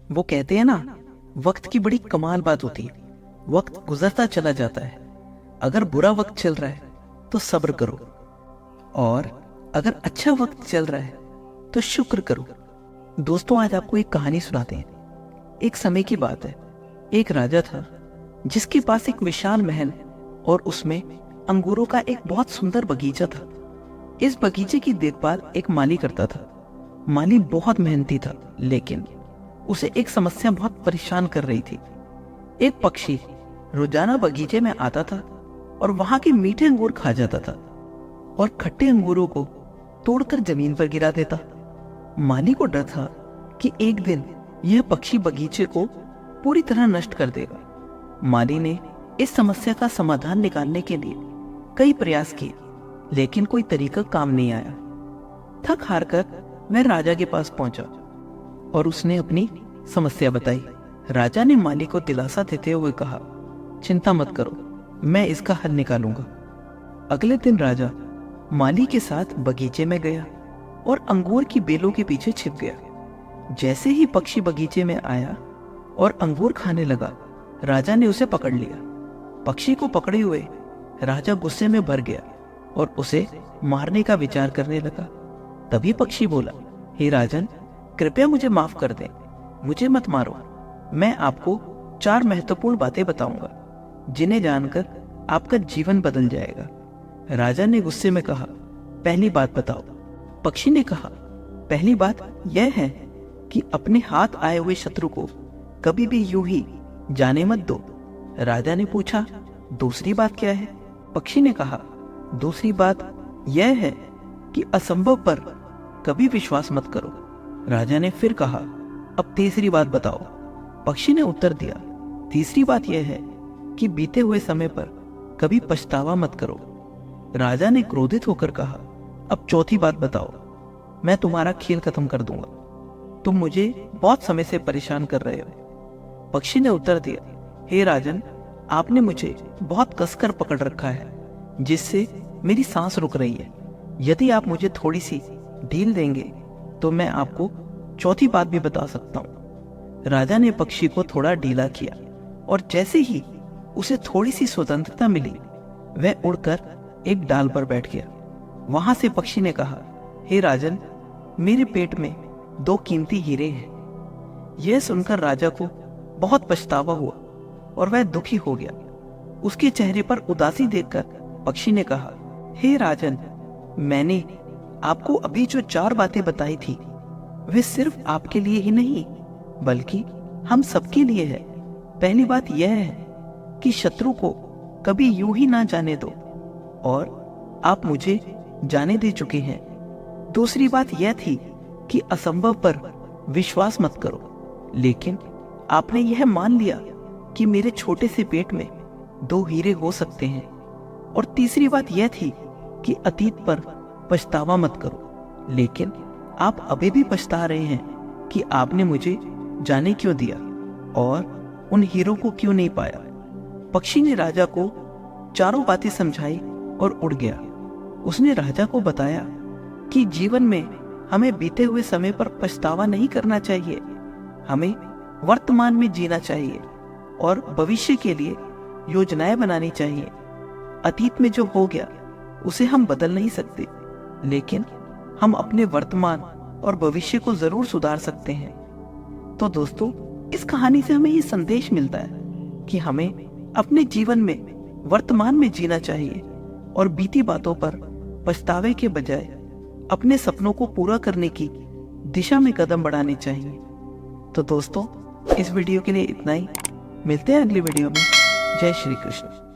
वो कहते हैं ना, वक्त की बड़ी कमाल बात होती है। वक्त गुजरता चला जाता है। अगर बुरा वक्त चल रहा है तो सब्र करो, और अगर अच्छा वक्त चल रहा है तो शुक्र करो। दोस्तों, आज आपको एक कहानी सुनाते हैं। एक समय की बात है। एक राजा था जिसके पास एक विशाल महल और उसमें अंगूरों का एक बहुत सुंदर बगीचा था। इस बगीचे की देखभाल एक माली करता था। माली बहुत मेहनती था, लेकिन उसे एक समस्या बहुत परेशान कर रही थी। एक पक्षी रोजाना बगीचे में आता था और वहां के मीठे अंगूर खा जाता था और खट्टे अंगूरों को तोड़कर जमीन पर गिरा देता। माली को डर था कि एक दिन यह पक्षी बगीचे को पूरी तरह नष्ट कर देगा। माली ने इस समस्या का समाधान निकालने के लिए कई प्रयास किए, लेकिन कोई तरीका काम नहीं आया। थक हार कर वह राजा के पास पहुंचा और उसने अपनी समस्या बताई। राजा ने माली को दिलासा देते हुए कहा, चिंता मत करो, मैं इसका हल निकालूंगा। अगले दिन राजा माली के साथ बगीचे में गया और अंगूर की बेलों के पीछे छिप गया। जैसे ही पक्षी बगीचे में आया और अंगूर खाने लगा, राजा ने उसे पकड़ लिया। पक्षी को पकड़े हुए राजा गुस्से में भर गया और उसे मारने का विचार करने लगा। तभी पक्षी बोला, हे राजन, कृपया मुझे माफ कर दें, मुझे मत मारो। मैं आपको 4 महत्वपूर्ण बातें बताऊंगा जिन्हें जानकर आपका जीवन बदल जाएगा। राजा ने गुस्से में कहा, पहली बात बताओ। पक्षी ने कहा, पहली बात यह है कि अपने हाथ आए हुए शत्रु को कभी भी यूं ही जाने मत दो। राजा ने पूछा, दूसरी बात क्या है? पक्षी ने कहा, दूसरी बात यह है कि असंभव पर कभी विश्वास मत करो। राजा ने फिर कहा, अब तीसरी बात बताओ। पक्षी ने उत्तर दिया, तीसरी बात यह है कि बीते हुए समय पर कभी पछतावा मत करो। राजा ने क्रोधित होकर कहा, अब चौथी बात बताओ, मैं तुम्हारा खेल खत्म कर दूंगा, तुम मुझे बहुत समय से परेशान कर रहे हो। पक्षी ने उत्तर दिया, हे राजन, आपने मुझे बहुत कसकर पकड़ रखा है, जिससे मेरी सांस रुक रही है। यदि आप मुझे थोड़ी सी ढील देंगे तो मैं आपको चौथी बात भी बता सकता हूँ। राजा ने पक्षी को थोड़ा ढीला किया और जैसे ही उसे थोड़ी सी स्वतंत्रता मिली, वह उड़कर एक डाल पर बैठ गया। वहां से पक्षी ने कहा, हे राजन, मेरे पेट में 2 कीमती हीरे हैं। यह सुनकर राजा को बहुत पछतावा हुआ और वह दुखी हो गया। उसके चेहरे पर उदासी देखकर पक्षी ने कहा, हे राजन, मैंने आपको अभी जो 4 बातें बताई थी, वे सिर्फ आपके लिए ही नहीं बल्कि हम सबके लिए है। पहली बात यह है कि शत्रु को कभी यूं ही ना जाने दो, और आप मुझे जाने दे चुके हैं। दूसरी बात यह थी कि असंभव पर विश्वास मत करो, लेकिन आपने यह मान लिया कि मेरे छोटे से पेट में 2 हीरे हो सकते हैं। और तीसरी बात यह थी कि अतीत पर पछतावा मत करो, लेकिन आप अभी भी पछता रहे हैं कि आपने मुझे जाने क्यों दिया और उन हीरों को क्यों नहीं पाया। पक्षी ने राजा को 4 बातें समझाई और उड़ गया। उसने राजा को बताया कि जीवन में हमें बीते हुए समय पर पछतावा नहीं करना चाहिए, हमें वर्तमान में जीना चाहिए और भविष्य के लिए योजनाएं बनानी चाहिए। अतीत में जो हो गया उसे हम बदल नहीं सकते, लेकिन हम अपने वर्तमान और भविष्य को जरूर सुधार सकते हैं। तो दोस्तों, इस कहानी से हमें ये संदेश मिलता है कि हमें अपने जीवन में वर्तमान में जीना चाहिए और बीती बातों पर पछतावे के बजाय अपने सपनों को पूरा करने की दिशा में कदम बढ़ाने चाहिए। तो दोस्तों, इस वीडियो के लिए इतना ही। मिलते हैं अगली वीडियो में। जय श्री कृष्ण।